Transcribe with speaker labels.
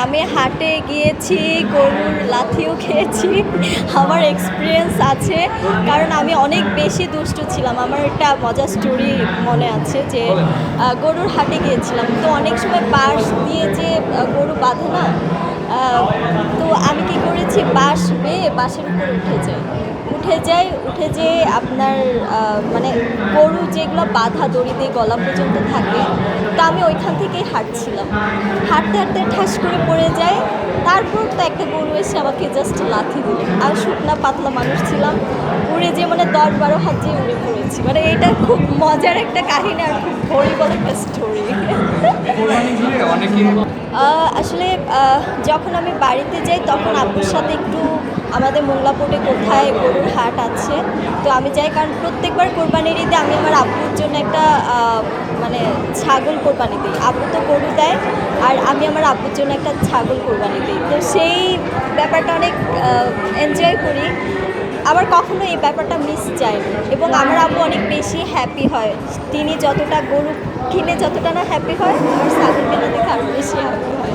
Speaker 1: আমি হাটে গিয়েছি, গরুর লাথিও খেয়েছি। আমার এক্সপিরিয়েন্স আছে, কারণ আমি অনেক বেশি দুষ্টু ছিলাম। আমার একটা মজার স্টোরি মনে আছে যে গরুর হাটে গিয়েছিলাম, তো অনেক সময় বাঁশ দিয়ে যে গরু বাঁধে না, আহ, তো আমি কি করেছি, বাঁশ বেয়ে বাঁশের উপর উঠে যেয়ে আপনার মানে গরু যেগুলো বাঁধা দড়ি দিয়ে গলা পর্যন্ত থাকে, তো আমি ওইখান থেকেই হাঁটছিলাম। হাঁটতে হাঁটতে ঠাস করে পড়ে যায়। তারপর তো একটা গরু এসে আমাকে জাস্ট লাথি দিল। আর শুকনা পাতলা মানুষ ছিলাম, উড়ে যে মানে 10-12 হাত যেয়ে উড়ে পড়েছি। মানে এটা খুব মজার একটা কাহিনী আর খুব হরিবল একটা স্টোরি।
Speaker 2: কোরবানি ঘিরে অনেকে
Speaker 1: আসলে যখন আমি বাড়িতে যাই তখন আব্বুর সাথে একটু আমাদের মোংলাপোর্টে কোথায় গরুর হাট আছে, তো আমি যাই, কারণ প্রত্যেকবার কোরবানির ঈদে আমি আমার আব্বুর জন্য একটা মানে ছাগল কোরবানি দিই। আব্বু তো গরু দেয়, আর আমি আমার আব্বুর জন্য একটা ছাগল কোরবানি দিই। তো সেই ব্যাপারটা অনেক এনজয় করি। আবার কখনো এই ব্যাপারটা মিস যায় না, এবং আমার আব্বু অনেক বেশি হ্যাপি হয়। তিনি যতটা গরু কিনে যতটা না হ্যাপি হয়, আমার ছাগল কেনা দেখে আরও বেশি হ্যাপি হয়।